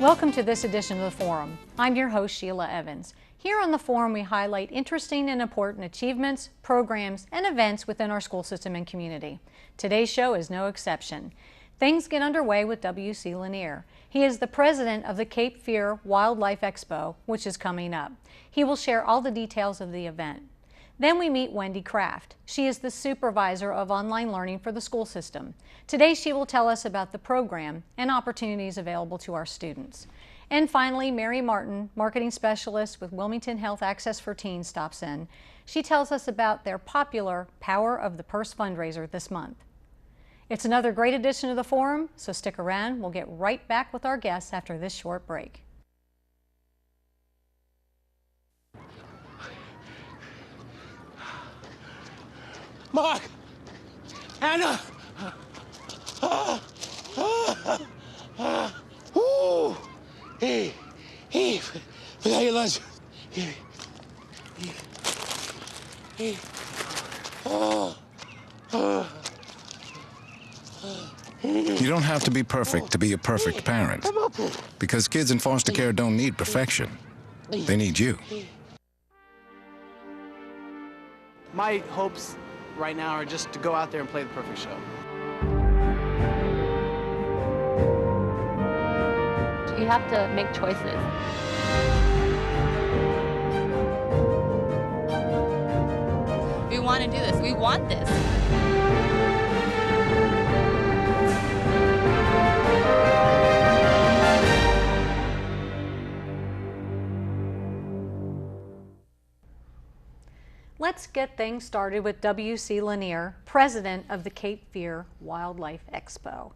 Welcome to this edition of the Forum. I'm your host, Sheila Evans. Here on the Forum, we highlight interesting and important achievements, programs, and events within our school system and community. Today's show is no exception. Things get underway with W.C. Lanier. He is the president of the Cape Fear Wildlife Expo, which is coming up. He will share all the details of the event. Then we meet Wendy Kraft. She is the supervisor of online learning for the school system. Today she will tell us about the program and opportunities available to our students. And finally, Mary Martin, marketing specialist with Wilmington Health Access for Teens, stops in. She tells us about their popular Power of the Purse fundraiser this month. It's another great edition of the Forum, so stick around. We'll get right back with our guests after this short break. Mark! Anna! Ooh! Hey! Forgot your lunch. Hey! You don't have to be perfect to be a perfect parent, because kids in foster care don't need perfection. They need you. My hopes right now are just to go out there and play the perfect show. You have to make choices. We want to do this. We want this. Let's get things started with W.C. Lanier, president of the Cape Fear Wildlife Expo.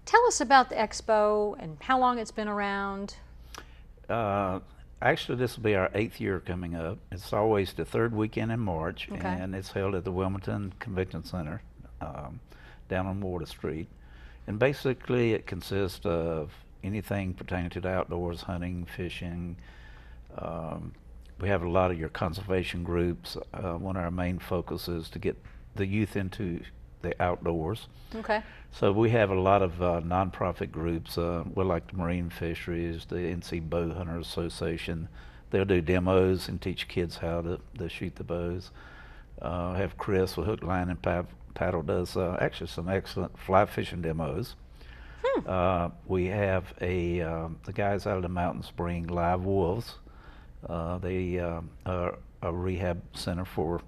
Tell us about the Expo and how long it's been around. Actually, this will be our 8th year coming up. It's always the third weekend in March, Okay. and it's held at the Wilmington Convention Center down on Water Street. And basically, it consists of anything pertaining to the outdoors, hunting, fishing. We have a lot of your conservation groups. One of our main focuses is to get the youth into the outdoors. Okay. So we have a lot of nonprofit groups. We're like the Marine Fisheries, the NC Bow Hunters Association. They'll do demos and teach kids how to shoot the bows. Have Chris with Hook, Line, and Paddle does actually some excellent fly fishing demos. We have the guys out of the mountains bring live wolves. They are a rehab center for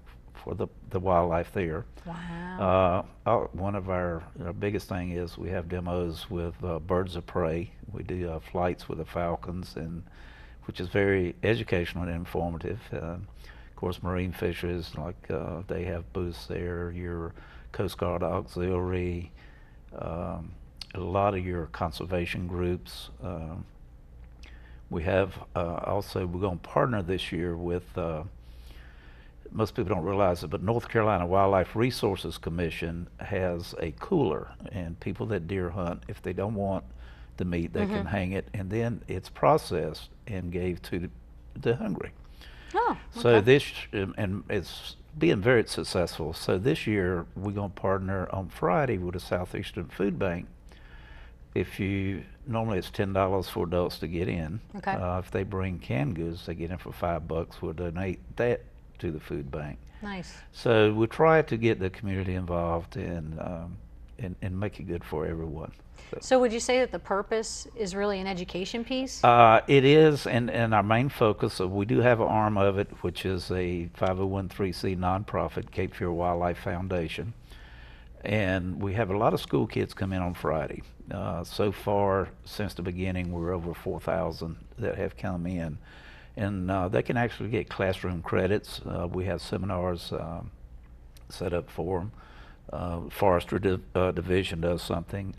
the wildlife there. Wow. One of our biggest thing is we have demos with birds of prey. We do flights with the falcons, which is very educational and informative. Of course, marine fisheries, like they have booths there. Your Coast Guard Auxiliary, a lot of your conservation groups. We have also, we're going to partner this year with, most people don't realize it, but North Carolina Wildlife Resources Commission has a cooler, and people that deer hunt, if they don't want the meat, they can hang it, and then it's processed and gave to the hungry. Oh, okay. So this, and it's being very successful. So this year, we're going to partner on Friday with the Southeastern Food Bank. Normally it's $10 for adults to get in. Okay. If they bring canned goods, they get in for $5. We'll donate that to the food bank. Nice. So we try to get the community involved and make it good for everyone. So would you say that the purpose is really an education piece? It is, and our main focus, we do have an arm of it, which is a 501(c) nonprofit, Cape Fear Wildlife Foundation. And we have a lot of school kids come in on Friday. So far, since the beginning, we're over 4,000 that have come in. And they can actually get classroom credits. We have seminars set up for them. Forestry Division does something.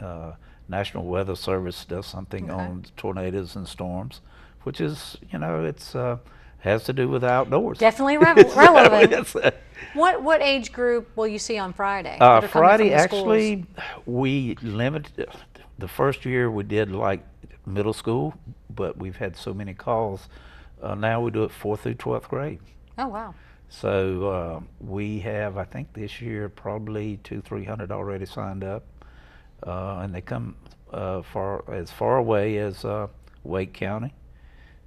National Weather Service does something on tornadoes and storms, which is, it's has to do with outdoors. Definitely relevant. Yes. What age group will you see on Friday? that are coming Friday, from the schools? actually, we limited. The first year we did like middle school, but we've had so many calls. Now we do it 4th through 12th grade. Oh, wow. So we have, I think this year, probably 200-300 already signed up. And they come as far away as Wake County,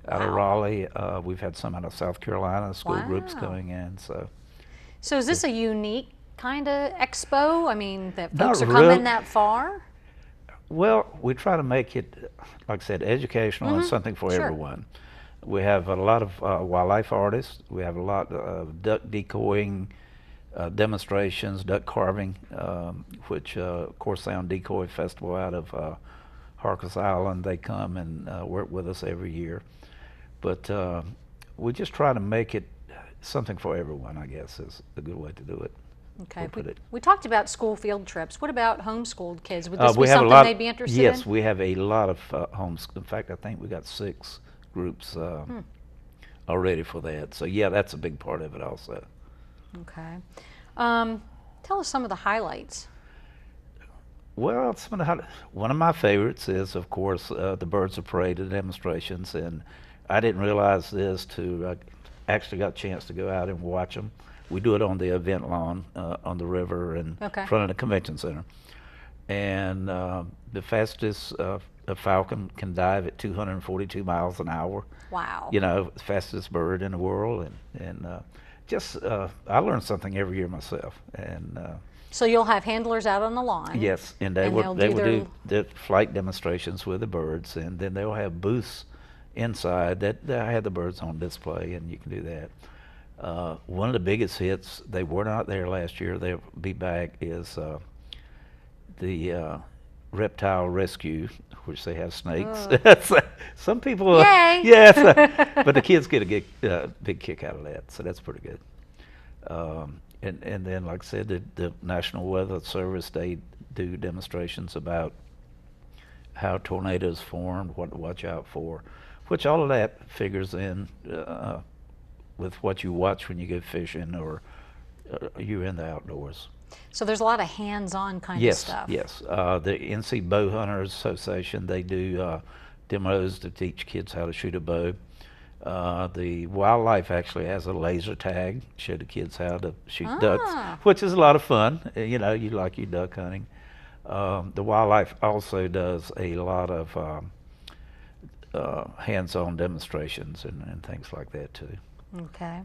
out of Wow. Raleigh. We've had some out of South Carolina, school groups Wow. coming in. So is this a unique kind of expo? I mean, that Not folks are coming real- that far? Well, we try to make it, like I said, educational and something for Sure. everyone. We have a lot of wildlife artists. We have a lot of duck decoying demonstrations, duck carving, which, of course, Sound Decoy Festival out of Harkness Island. They come and work with us every year. But we just try to make it something for everyone, I guess, is a good way to do it. Okay. Put it. We talked about school field trips. What about homeschooled kids? Would this We be have a something lot. they'd be interested Yes, in? we have a lot of homes. In fact, I think we got 6 groups already for that. So yeah, that's a big part of it also. Okay. Tell us some of the highlights. Well, one of my favorites is, of course, the Birds of Prey, the demonstrations, and I didn't realize this till I actually got a chance to go out and watch them. We do it on the event lawn on the river in front of the convention center. And the fastest a falcon can dive at 242 miles an hour. Wow. You know, fastest bird in the world, and I learn something every year myself. And So you'll have handlers out on the lawn. yes, and they they'll will their- do the flight demonstrations with the birds, and then they'll have booths inside that have the birds on display, and you can do that. One of the biggest hits, they were not there last year, they'll be back, is the reptile rescue, which they have snakes. Some people, Yay! yes, but the kids get a big kick out of that, so that's pretty good. And then, like I said, the National Weather Service, they do demonstrations about how tornadoes form, what to watch out for, which all of that figures in with what you watch when you go fishing or you're in the outdoors. So there's a lot of hands-on kind of stuff. Yes. The NC Bow Hunters Association, they do demos to teach kids how to shoot a bow. The wildlife actually has a laser tag, show the kids how to shoot ducks, which is a lot of fun. You know, you like your duck hunting. The wildlife also does a lot of hands-on demonstrations and things like that too. Okay.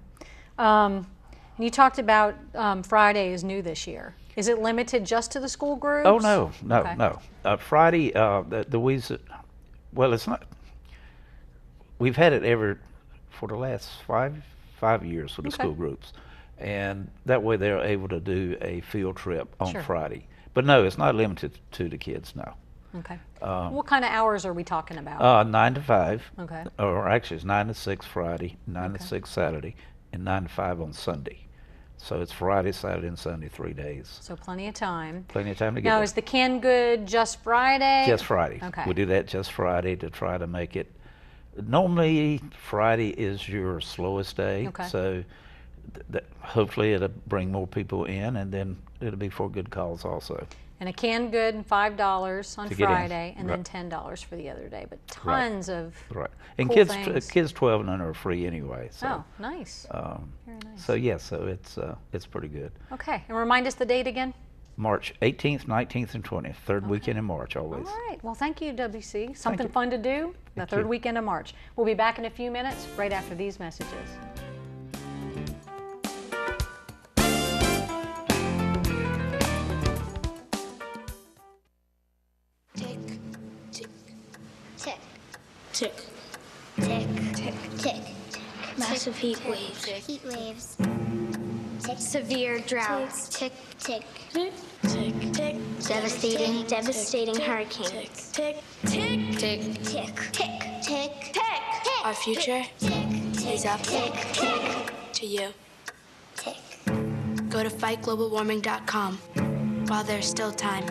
You talked about Friday is new this year. Is it limited just to the school groups? Oh no. Friday, well, it's not. We've had it for the last five years for the school groups, and that way they're able to do a field trip on Friday. But no, it's not limited to the kids. No. Okay. What kind of hours are we talking about? 9 to 5. Okay. Or actually, it's 9 to 6 Friday, 9 to 6 Saturday, and 9 to 5 on Sunday. So it's Friday, Saturday, and Sunday, 3 days. So plenty of time. Plenty of time to get Now, there. is the canned good just Friday? Just Friday. Okay. We do that just Friday to try to make it. Normally, Friday is your slowest day. Okay. So hopefully it'll bring more people in, and then it'll be for good cause also. And a canned good, $5 on To get in. Friday, and then Right. $10 for the other day. But tons of Right. And cool things. kids 12 and under are free anyway. So, Oh, nice. Very nice. so yeah, so it's pretty good. Okay, and remind us the date again. March 18th, 19th, and 20th, third weekend in March always. All right. Well, thank you, WC. Something you. fun to do the Thank third you. weekend of March. We'll be back in a few minutes, right after these messages. Tick, tick, tick, Tick. tick, tick, tick. Massive heat waves. Heat waves. Severe droughts. Tick, tick. Tick, tick, tick. Devastating hurricanes. Tick, Tick, tick. tick, tick, tick, tick. Our future is up Tick, tick, to you. tick. Go to fightglobalwarming.com while there's still time.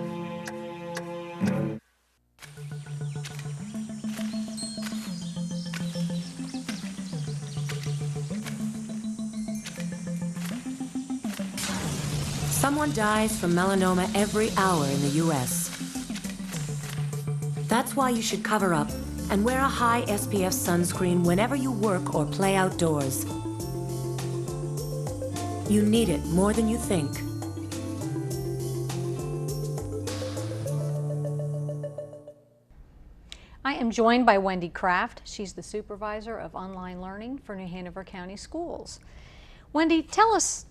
Someone dies from melanoma every hour in the U.S. That's why you should cover up and wear a high SPF sunscreen whenever you work or play outdoors. You need it more than you think. I am joined by Wendy Kraft. She's the supervisor of online learning for New Hanover County Schools. Wendy, tell us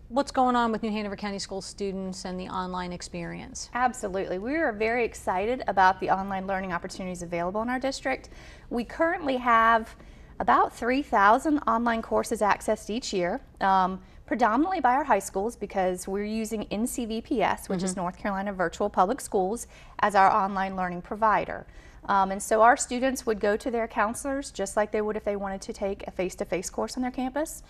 what's going on with New Hanover County School students and the online experience. Absolutely. We are very excited about the online learning opportunities available in our district. We currently have about 3,000 online courses accessed each year, predominantly by our high schools because we're using NCVPS, which is North Carolina Virtual Public Schools, as our online learning provider. And so our students would go to their counselors just like they would if they wanted to take a face-to-face course on their campus,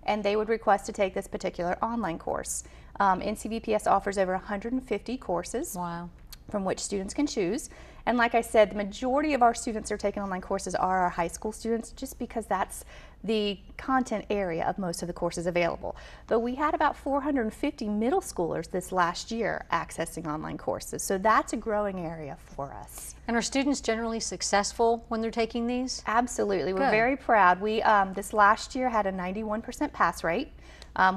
and they would request to take this particular online course. NCVPS offers over 150 courses. Wow. From which students can choose. And like I said, the majority of our students who are taking online courses are our high school students, just because that's the content area of most of the courses available. But we had about 450 middle schoolers this last year accessing online courses, so that's a growing area for us. And are students generally successful when they're taking these? Absolutely. We're Good. very proud. We this last year had a 91% pass rate.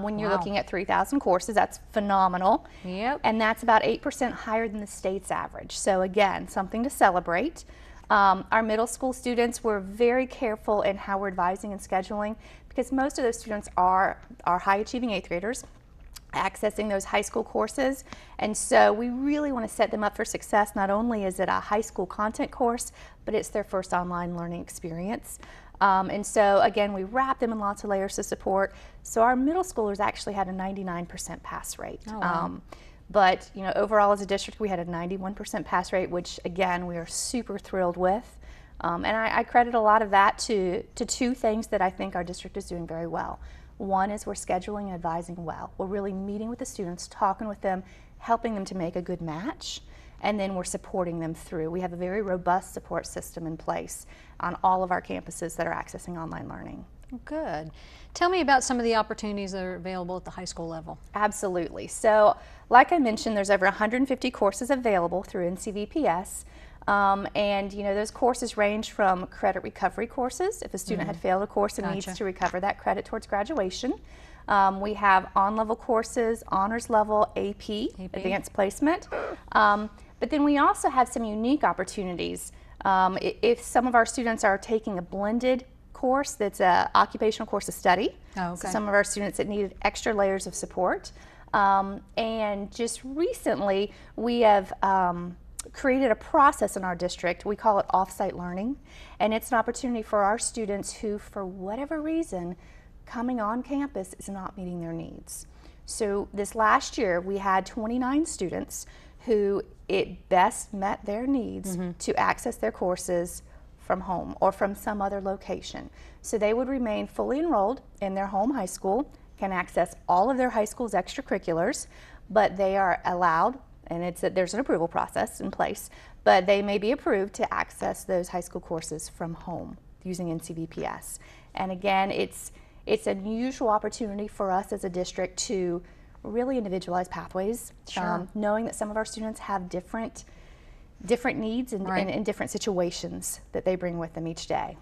When you're Wow. looking at 3,000 courses, that's phenomenal. Yep. And that's about 8% higher than the state's average. So again, something to celebrate. Our middle school students, were very careful in how we're advising and scheduling because most of those students are high achieving 8th graders accessing those high school courses, and so we really want to set them up for success. Not only is it a high school content course, but it's their first online learning experience. And so again, we wrap them in lots of layers of support. So our middle schoolers actually had a 99% pass rate. Oh, wow. But you know, overall as a district, we had a 91% pass rate, which again, we are super thrilled with. And I credit a lot of that to two things that I think our district is doing very well. One is we're scheduling and advising well. We're really meeting with the students, talking with them, helping them to make a good match, and then we're supporting them through. We have a very robust support system in place on all of our campuses that are accessing online learning. Good. Tell me about some of the opportunities that are available at the high school level. Absolutely. So, like I mentioned, there's over 150 courses available through NCVPS. And you know, those courses range from credit recovery courses, if a student had failed a course and needs to recover that credit towards graduation. We have on-level courses, honors level, AP. Advanced placement. But then we also have some unique opportunities. If some of our students are taking a blended course that's an occupational course of study, so some of our students that needed extra layers of support. And just recently we have created a process in our district. We call it off-site learning, and it's an opportunity for our students who, for whatever reason, coming on campus is not meeting their needs. So this last year we had 29 students who it best met their needs to access their courses from home or from some other location. So they would remain fully enrolled in their home high school, can access all of their high school's extracurriculars, but they are allowed, and there's an approval process in place, but they may be approved to access those high school courses from home using NCVPS. And again, it's an unusual opportunity for us as a district to really individualize pathways, knowing that some of our students have different needs and different situations that they bring with them each day.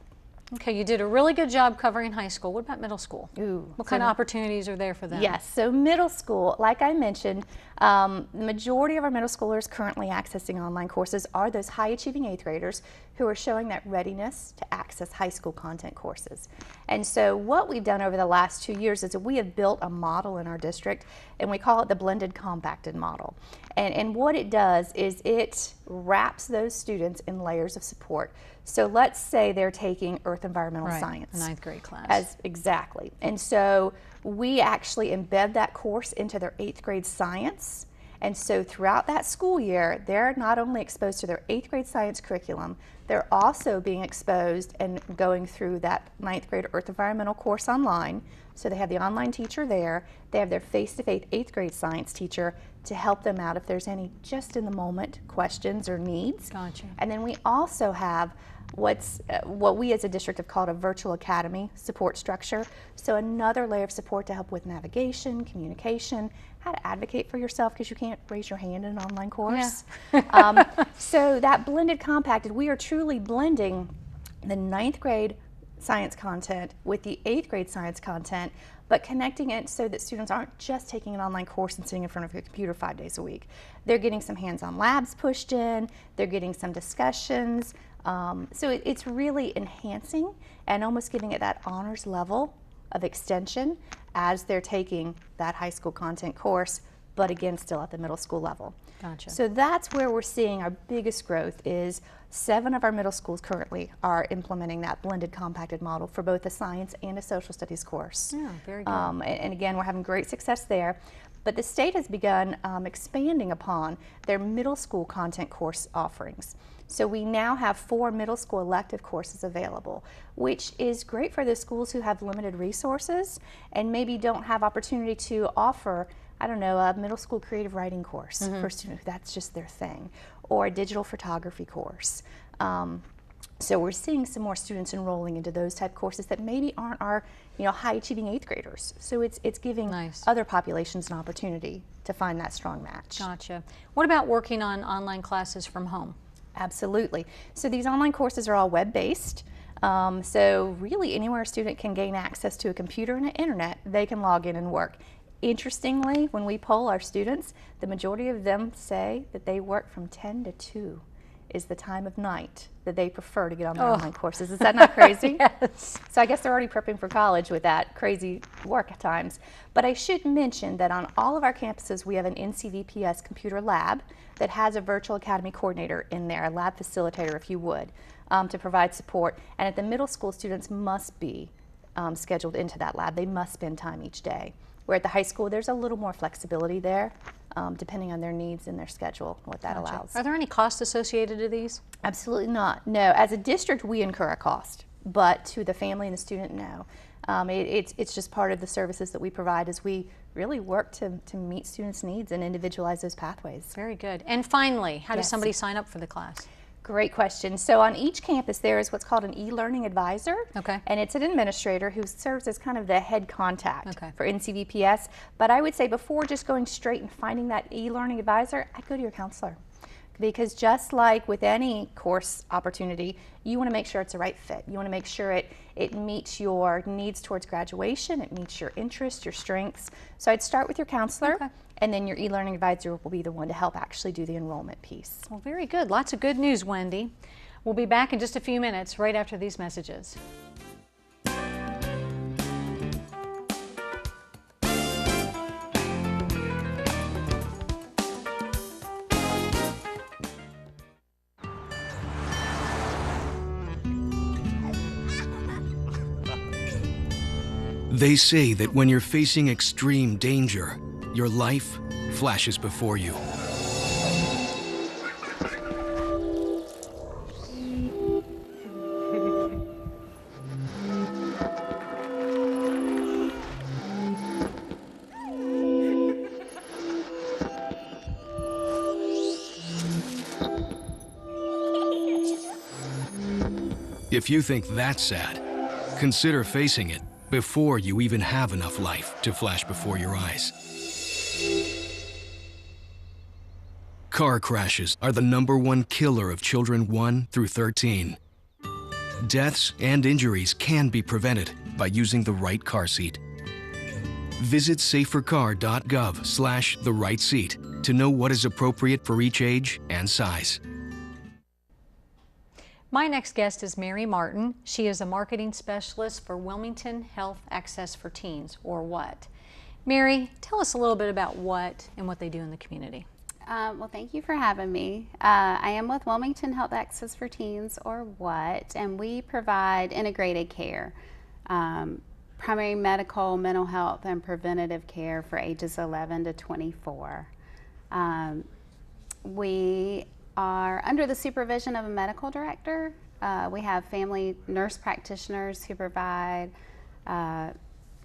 Okay, you did a really good job covering high school. What about middle school? What kind of opportunities are there for them? Yes, so middle school, like I mentioned, the majority of our middle schoolers currently accessing online courses are those high achieving 8th graders who are showing that readiness to access high school content courses. And so what we've done over the last 2 years is that we have built a model in our district, and we call it the blended compacted model. And what it does is it wraps those students in layers of support. So let's say they're taking Earth Environmental Science. A 9th grade class. Exactly. And so we actually embed that course into their 8th grade science. And so throughout that school year, they're not only exposed to their 8th grade science curriculum, they're also being exposed and going through that 9th grade Earth Environmental course online. So they have the online teacher there. They have their face-to-face 8th grade science teacher to help them out if there's any just in the moment questions or needs. Gotcha. And then we also have what we as a district have called a virtual academy support structure. So another layer of support to help with navigation, communication, how to advocate for yourself because you can't raise your hand in an online course. So that blended compacted, we are truly blending the 9th grade science content with the 8th grade science content, but connecting it so that students aren't just taking an online course and sitting in front of a computer 5 days a week. They're getting some hands-on labs pushed in, they're getting some discussions, So it's really enhancing and almost giving it that honors level of extension as they're taking that high school content course, but again, still at the middle school level. Gotcha. So that's where we're seeing our biggest growth is 7 of our middle schools currently are implementing that blended compacted model for both a science and a social studies course. Yeah, very good. And again, we're having great success there. But the state has begun expanding upon their middle school content course offerings. So we now have 4 middle school elective courses available, which is great for the schools who have limited resources and maybe don't have opportunity to offer, I don't know, a middle school creative writing course for a student who that's just their thing, or a digital photography course. So we're seeing some more students enrolling into those type courses that maybe aren't our, high achieving 8th graders. So it's giving other populations an opportunity to find that strong match. Gotcha. What about working on online classes from home? Absolutely. So these online courses are all web-based. So really anywhere a student can gain access to a computer and an internet, they can log in and work. Interestingly, when we poll our students, the majority of them say that they work from 10 to 2 is the time of night that they prefer to get on their online courses. Is that not crazy? Yes. So I guess they're already prepping for college with that crazy work at times. But I should mention that on all of our campuses we have an NCVPS computer lab that has a virtual academy coordinator in there, a lab facilitator if you would, to provide support. And at the middle school, students must be scheduled into that lab. They must spend time each day. Where at the high school, there's a little more flexibility there, depending on their needs and their schedule, what that allows. Are there any costs associated to these? Absolutely not. No, as a district, we incur a cost, but to the family and the student, no. It's just part of the services that we provide as we really work to meet students' needs and individualize those pathways. Very good. And finally, how does somebody sign up for the class? Great question. So on each campus there is what's called an e-learning advisor. Okay. And it's an administrator who serves as kind of the head contact for NCVPS. But I would say before just going straight and finding that e-learning advisor, I'd go to your counselor. Because just like with any course opportunity, you want to make sure it's the right fit. You want to make sure it meets your needs towards graduation, it meets your interests, your strengths. So I'd start with your counselor, and then your e-learning advisor will be the one to help actually do the enrollment piece. Well, very good. Lots of good news, Wendy. We'll be back in just a few minutes, right after these messages. They say that when you're facing extreme danger, your life flashes before you. If you think that's sad, consider facing it before you even have enough life to flash before your eyes. Car crashes are the #1 killer of children 1 through 13. Deaths and injuries can be prevented by using the right car seat. Visit safercar.gov/the-right-seat to know what is appropriate for each age and size. My next guest is Mary Martin. She is a marketing specialist for Wilmington Health Access for Teens, or WHAT. Mary, tell us a little bit about WHAT and what they do in the community. Well, thank you for having me. I am with Wilmington Health Access for Teens, or WHAT, and we provide integrated care, primary medical, mental health, and preventative care for ages 11 to 24. We are under the supervision of a medical director. We have family nurse practitioners who provide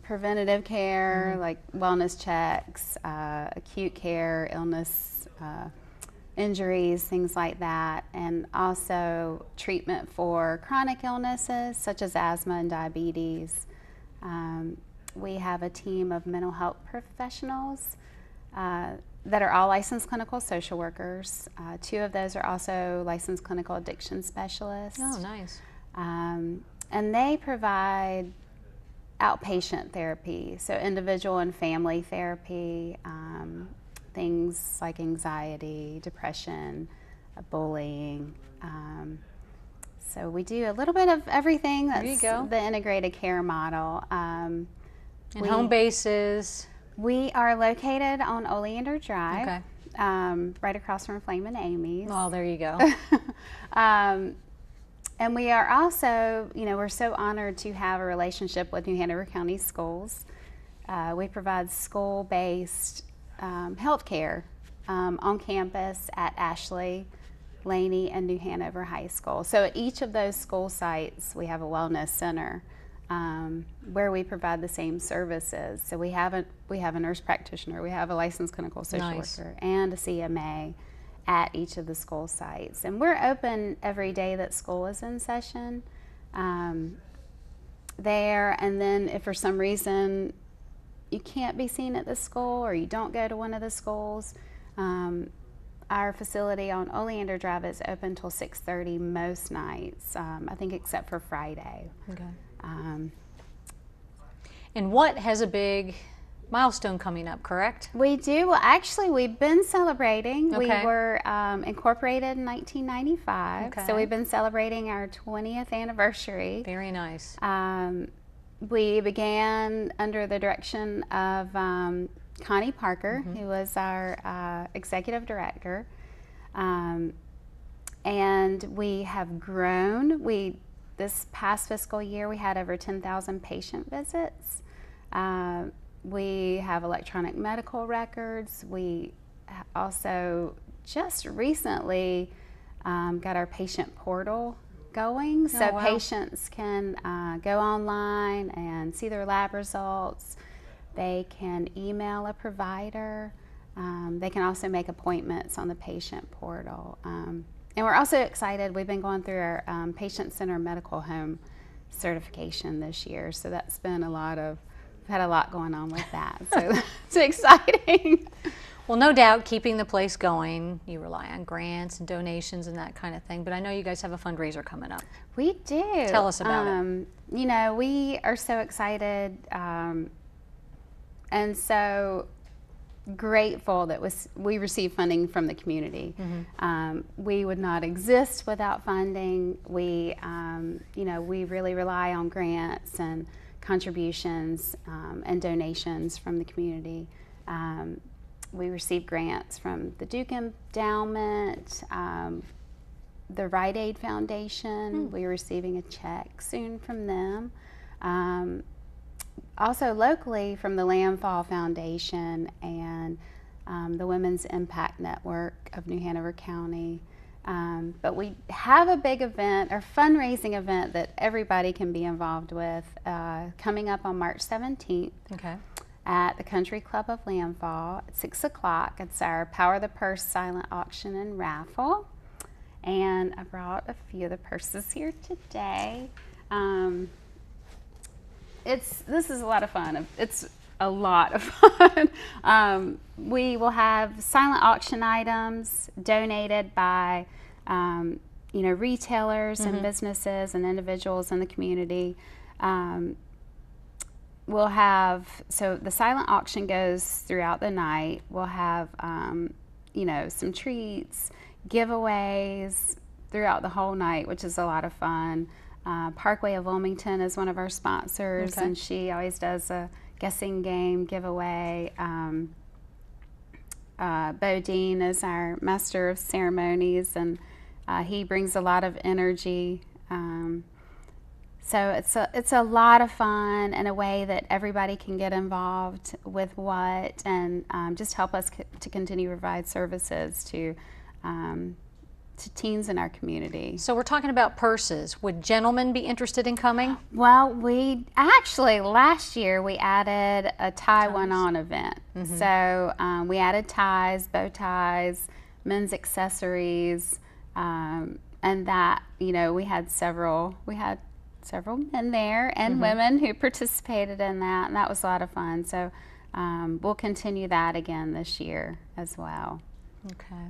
preventative care, like wellness checks, acute care, illness, injuries, things like that, and also treatment for chronic illnesses such as asthma and diabetes. We have a team of mental health professionals that are all licensed clinical social workers. 2 of those are also licensed clinical addiction specialists. Oh, nice. And they provide outpatient therapy, so individual and family therapy, things like anxiety, depression, bullying, So we do a little bit of everything. That's There you go. the integrated care model. And home bases? We are located on Oleander Drive, Okay. right across from Flame and Amy's. Oh, there you go. And we are also, we're so honored to have a relationship with New Hanover County Schools. We provide school-based health care on campus at Ashley, Laney, and New Hanover High School. So at each of those school sites, we have a wellness center where we provide the same services. So we have a nurse practitioner, we have a licensed clinical social worker, and a CMA at each of the school sites. And we're open every day that school is in session there. And then if for some reason you can't be seen at the school or you don't go to one of the schools, our facility on Oleander Drive is open till 6:30 most nights, I think except for Friday. Okay. And what has a big milestone coming up, correct? We do. Well, actually, we've been celebrating. Okay. We were incorporated in 1995, Okay. so we've been celebrating our 20th anniversary. Very nice. We began under the direction of Connie Parker, who was our executive director, and we have grown. This past fiscal year, we had over 10,000 patient visits. We have electronic medical records. We also just recently got our patient portal going, so wow. patients can go online and see their lab results. They can email a provider. They can also make appointments on the patient portal. And we're also excited. We've been going through our patient center medical home certification this year, so that's been we've had a lot going on with that. So it's exciting. Well, no doubt, keeping the place going, you rely on grants and donations and that kind of thing, but I know you guys have a fundraiser coming up. We do. Tell us about it. We are so excited and so grateful that we receive funding from the community. We would not exist without funding. We really rely on grants and contributions and donations from the community. We receive grants from the Duke Endowment, the Rite Aid Foundation. We're receiving a check soon from them. Also locally from the Landfall Foundation and the Women's Impact Network of New Hanover County. But we have a big event, or fundraising event, that everybody can be involved with coming up on March 17th. Okay. At the Country Club of Landfall at 6 o'clock. It's our Power the Purse silent auction and raffle. And I brought a few of the purses here today. This is a lot of fun. It's a lot of fun. We will have silent auction items donated by retailers and businesses and individuals in the community. We'll have, so the silent auction goes throughout the night. We'll have, some treats, giveaways throughout the whole night, which is a lot of fun. Parkway of Wilmington is one of our sponsors, and she always does a guessing game giveaway. Bo Dean is our master of ceremonies, and he brings a lot of energy. So it's a lot of fun and a way that everybody can get involved with and just help us to continue to provide services to teens in our community. So we're talking about purses. Would gentlemen be interested in coming? Well, we actually, last year we added a tie one-on event. So we added ties, bow ties, men's accessories, and that, we had several men there and women who participated in that, and that was a lot of fun. So we'll continue that again this year as well. Okay.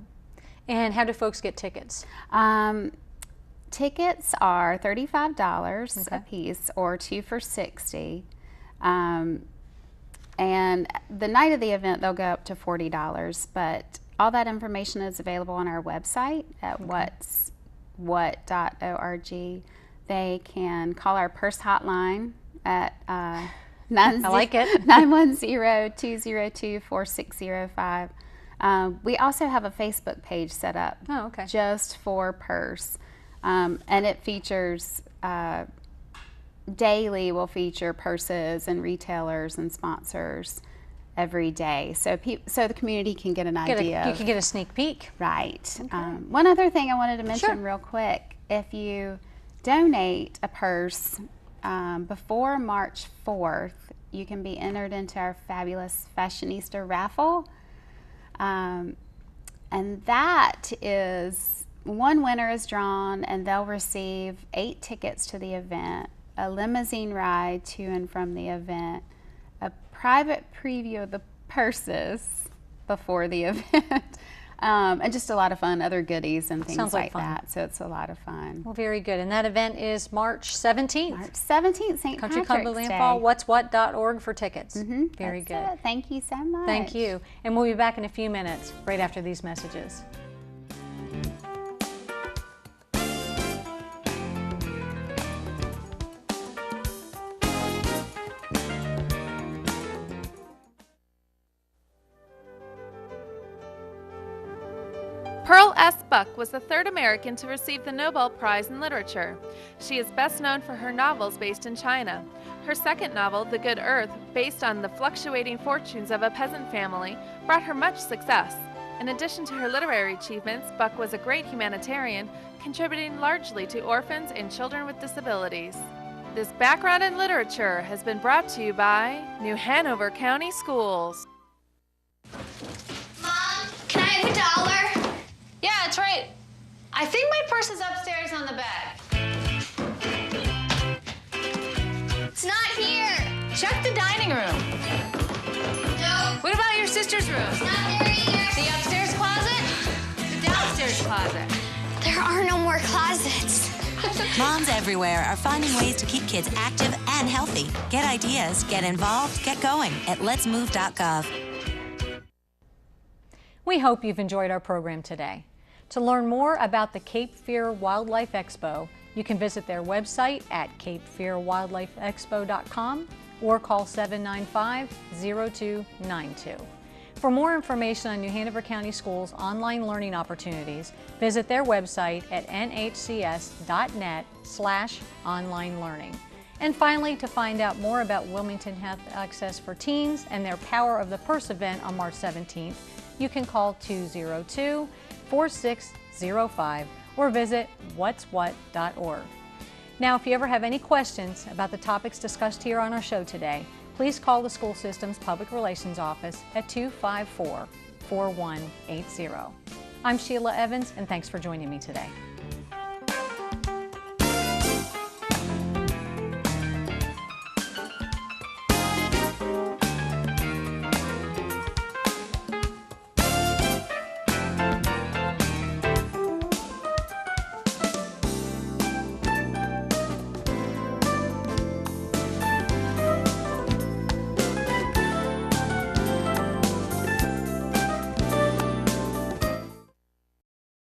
And how do folks get tickets? Tickets are $35 a piece, or 2 for $60. And the night of the event, they'll go up to $40. But all that information is available on our website at what.org. They can call our purse hotline at I like it. 910-202-4605. We also have a Facebook page set up just for purse, and it features daily. Will feature purses and retailers and sponsors every day, so the community can get an idea. You can get a sneak peek. Right. Okay. One other thing I wanted to mention real quick: if you donate a purse before March 4th, you can be entered into our fabulous Fashionista raffle. And that is, one winner is drawn and they'll receive 8 tickets to the event, a limousine ride to and from the event, a private preview of the purses before the event, and just a lot of fun, other goodies and things like that. So it's a lot of fun. Well, very good. And that event is March 17th. March 17th, St. Country Patrick's Club Day. Landfall, whatswhat.org for tickets. Very good. It. Thank you so much. Thank you. And we'll be back in a few minutes, right after these messages. Pearl S. Buck was the third American to receive the Nobel Prize in Literature. She is best known for her novels based in China. Her second novel, The Good Earth, based on the fluctuating fortunes of a peasant family, brought her much success. In addition to her literary achievements, Buck was a great humanitarian, contributing largely to orphans and children with disabilities. This background in literature has been brought to you by New Hanover County Schools. Mom, can I have $1? Yeah, it's right. I think my purse is upstairs on the bed. It's not here. Check the dining room. No. What about your sister's room? It's not there either. The upstairs closet? The downstairs closet? There are no more closets. Moms everywhere are finding ways to keep kids active and healthy. Get ideas, get involved, get going at letsmove.gov. We hope you've enjoyed our program today. To learn more about the Cape Fear Wildlife Expo, you can visit their website at capefearwildlifeexpo.com or call 795-0292. For more information on New Hanover County Schools' online learning opportunities, visit their website at nhcs.net/online learning. And finally, to find out more about Wilmington Health Access for Teens and their Power of the Purse event on March 17th, you can call 202-4605 or visit whatswhat.org. Now, if you ever have any questions about the topics discussed here on our show today, please call the school system's public relations office at 254-4180. I'm Sheila Evans, and thanks for joining me today.